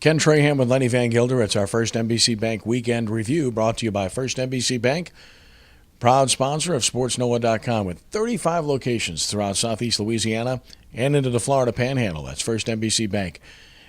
Ken Trahan with Lenny Van Gilder. It's our first NBC Bank Weekend Review, brought to you by First NBC Bank, proud sponsor of SportsNoah.com, with 35 locations throughout Southeast Louisiana and into the Florida Panhandle. That's First NBC Bank.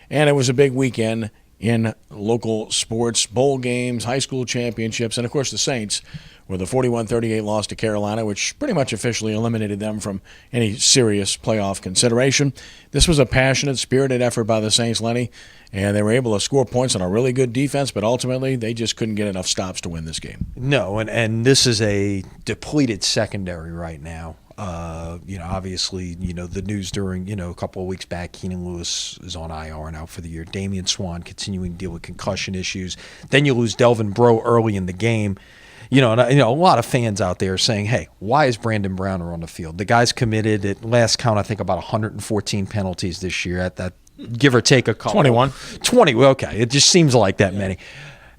And it was a big weekend in local sports, bowl games, high school championships, and, of course, the Saints with a 41-38 loss to Carolina, which pretty much officially eliminated them from any serious playoff consideration. This was a passionate, spirited effort by the Saints, Lenny, and they were able to score points on a really good defense, but ultimately they just couldn't get enough stops to win this game. No, and this is a depleted secondary right now. Obviously, the news during, a couple of weeks back, Keenan Lewis is on IR and out for the year. Damian Swan continuing to deal with concussion issues. Then you lose Delvin Breaux early in the game. A lot of fans out there saying, hey, why is Brandon Browner on the field? The guy's committed, at last count, I think about 114 penalties this year, at that, give or take a couple. 21. 20, okay. It just seems like that many.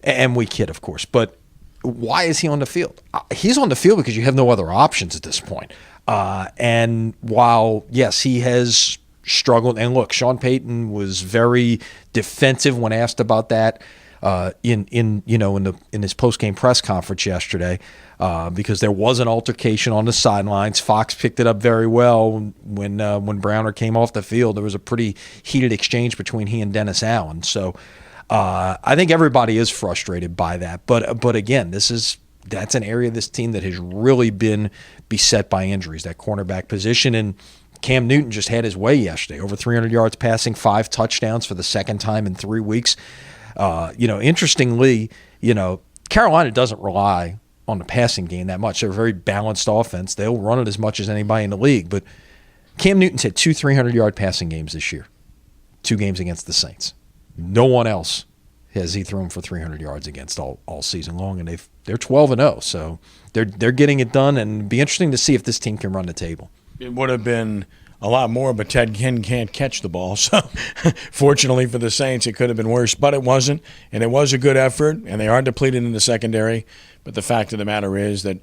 And we kid, of course. But why is he on the field? He's on the field because you have no other options at this point. And while, yes, he has struggled, and look, Sean Payton was very defensive when asked about that in his post-game press conference yesterday, because there was an altercation on the sidelines. Fox picked it up very well when Browner came off the field. There was a pretty heated exchange between he and Dennis Allen. So I think everybody is frustrated by that. But again, that's an area of this team that has really been beset by injuries, that cornerback position. And Cam Newton just had his way yesterday. Over 300 yards passing, 5 touchdowns for the second time in 3 weeks. Interestingly, Carolina doesn't rely on the passing game that much. They're a very balanced offense. They'll run it as much as anybody in the league. But Cam Newton's had 2 300-yard passing games this year, 2 games against the Saints. No one else has he thrown for 300 yards against all season long, and they're 12-0, so they're getting it done, and it'd be interesting to see if this team can run the table. It would have been a lot more, but Ted Ginn can't catch the ball, so fortunately for the Saints, it could have been worse, but it wasn't, and it was a good effort, and they are depleted in the secondary, but the fact of the matter is that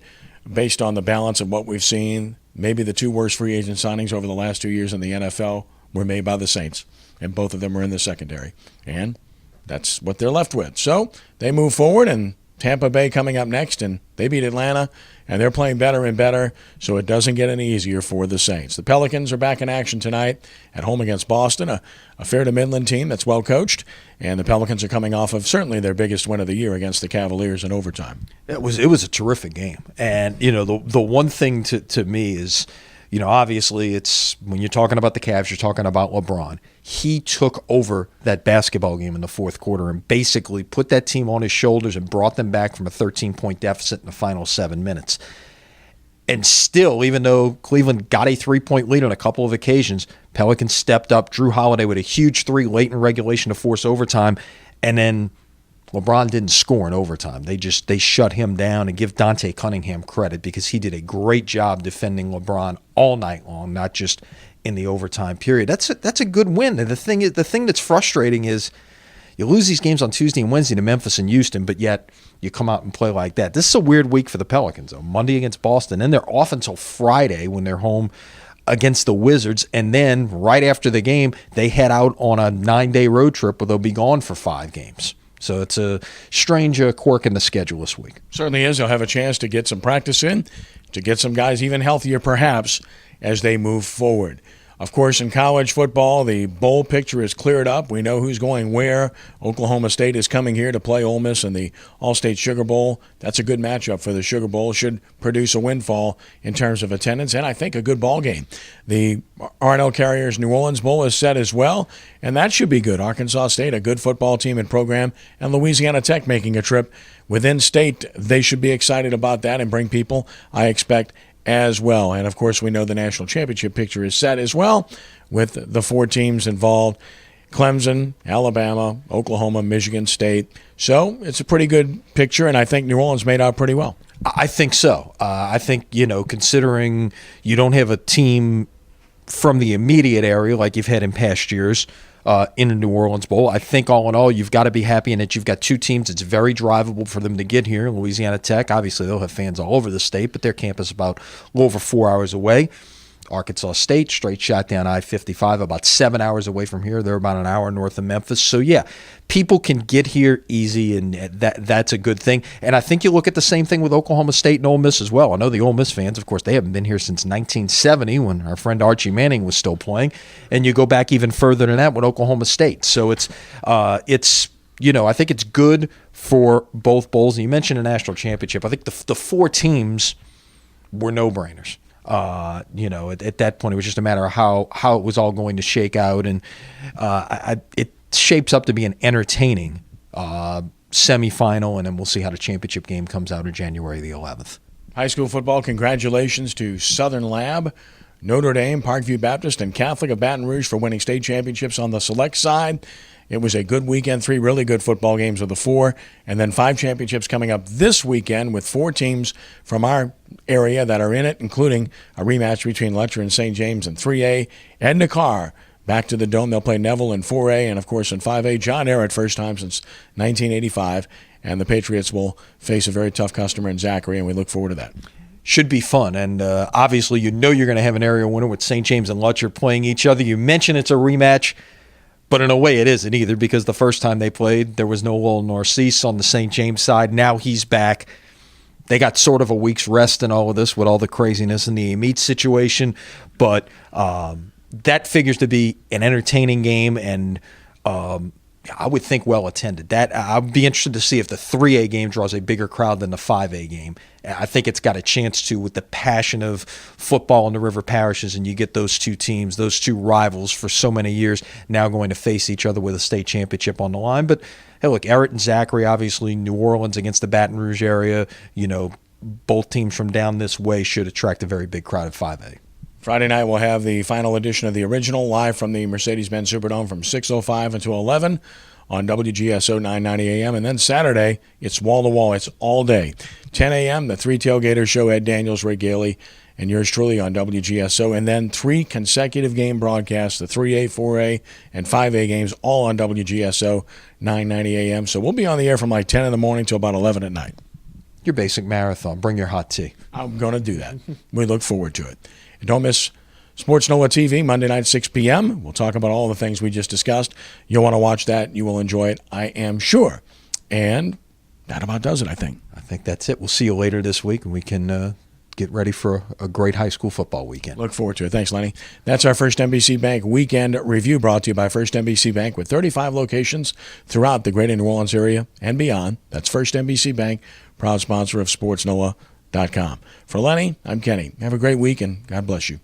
based on the balance of what we've seen, maybe the 2 worst free agent signings over the last 2 years in the NFL were made by the Saints, and both of them were in the secondary, and that's what they're left with. So they move forward, and Tampa Bay coming up next, and they beat Atlanta, and they're playing better and better, so it doesn't get any easier for the Saints. The Pelicans are back in action tonight at home against Boston, a fair to Midland team that's well coached, and the Pelicans are coming off of certainly their biggest win of the year against the Cavaliers in overtime. It was a terrific game, and the one thing to me is, obviously it's when you're talking about the Cavs, you're talking about LeBron. He took over that basketball game in the fourth quarter and basically put that team on his shoulders and brought them back from a 13-point deficit in the final 7 minutes. And still, even though Cleveland got a 3-point lead on a couple of occasions, Pelicans stepped up. Drew Holiday with a huge 3 late in regulation to force overtime, and then LeBron didn't score in overtime. They shut him down, and give Dante Cunningham credit because he did a great job defending LeBron all night long, not just in the overtime period. That's a good win. And the thing that's frustrating is you lose these games on Tuesday and Wednesday to Memphis and Houston, but yet you come out and play like that. This is a weird week for the Pelicans, though. Monday against Boston, then they're off until Friday when they're home against the Wizards, and then right after the game, they head out on a 9-day road trip where they'll be gone for 5 games. So it's a strange quirk in the schedule this week. Certainly is. They'll have a chance to get some practice in, to get some guys even healthier perhaps as they move forward. Of course, in college football, the bowl picture is cleared up. We know who's going where. Oklahoma State is coming here to play Ole Miss in the All-State Sugar Bowl. That's a good matchup for the Sugar Bowl. Should produce a windfall in terms of attendance, and I think a good ball game. The R&L Carriers New Orleans Bowl is set as well, and that should be good. Arkansas State, a good football team and program, and Louisiana Tech making a trip within state. They should be excited about that and bring people, I expect, as well. And, of course, we know the national championship picture is set as well with the 4 teams involved: Clemson, Alabama, Oklahoma, Michigan State. So it's a pretty good picture, and I think New Orleans made out pretty well. I think so. I think, considering you don't have a team from the immediate area like you've had in past years in the New Orleans Bowl, I think all in all you've got to be happy in that you've got 2 teams. It's very drivable for them to get here. Louisiana Tech, obviously they'll have fans all over the state, but their campus is about a little over 4 hours away. Arkansas State, straight shot down I-55, about 7 hours away from here. They're about an hour north of Memphis. So, yeah, people can get here easy, and that's a good thing. And I think you look at the same thing with Oklahoma State and Ole Miss as well. I know the Ole Miss fans, of course, they haven't been here since 1970 when our friend Archie Manning was still playing. And you go back even further than that with Oklahoma State. So it's I think it's good for both bowls. And you mentioned a national championship. I think the four teams were no-brainers. At that point, it was just a matter of how it was all going to shake out, and it shapes up to be an entertaining semifinal, and then we'll see how the championship game comes out on January the 11th. High school football, congratulations to Southern Lab, Notre Dame, Parkview Baptist, and Catholic of Baton Rouge for winning state championships on the select side. It was a good weekend, 3 really good football games with the 4, and then 5 championships coming up this weekend with 4 teams from our area that are in it, including a rematch between Letcher and St. James in 3A. Edna Carr back to the Dome. They'll play Neville in 4A, and, of course, in 5A, John Ehret, first time since 1985, and the Patriots will face a very tough customer in Zachary, and we look forward to that. Should be fun, and obviously you're going to have an area winner with St. James and Letcher playing each other. You mentioned it's a rematch. But in a way, it isn't either, because the first time they played, there was no Lowell Narcisse on the St. James side. Now he's back. They got sort of a week's rest in all of this with all the craziness in the Amite situation. But that figures to be an entertaining game, and I would think well attended. That I'd be interested to see if the 3A game draws a bigger crowd than the 5A game. I think it's got a chance to, with the passion of football in the river parishes, and you get those two teams, those two rivals for so many years, now going to face each other with a state championship on the line. But hey, look, Ehret and Zachary, obviously New Orleans against the Baton Rouge area, both teams from down this way should attract a very big crowd at 5A. Friday night, we'll have the final edition of The Original live from the Mercedes-Benz Superdome from 6:05 until 11 on WGSO 990 AM. And then Saturday, it's wall-to-wall. It's all day. 10 a.m., the 3 Tailgaters show, Ed Daniels, Ray Gailey, and yours truly on WGSO. And then 3 consecutive game broadcasts, the 3A, 4A, and 5A games, all on WGSO 990 AM. So we'll be on the air from like 10 in the morning till about 11 at night. Your basic marathon. Bring your hot tea. I'm going to do that. We look forward to it. And don't miss Sports NOLA TV, Monday night, 6 p.m. We'll talk about all the things we just discussed. You'll want to watch that. You will enjoy it, I am sure. And that about does it, I think. I think that's it. We'll see you later this week, and we can get ready for a great high school football weekend. Look forward to it. Thanks, Lenny. That's our First NBC Bank Weekend Review, brought to you by First NBC Bank with 35 locations throughout the greater New Orleans area and beyond. That's First NBC Bank, proud sponsor of SportsNOLA.com. For Lenny, I'm Kenny. Have a great week, and God bless you.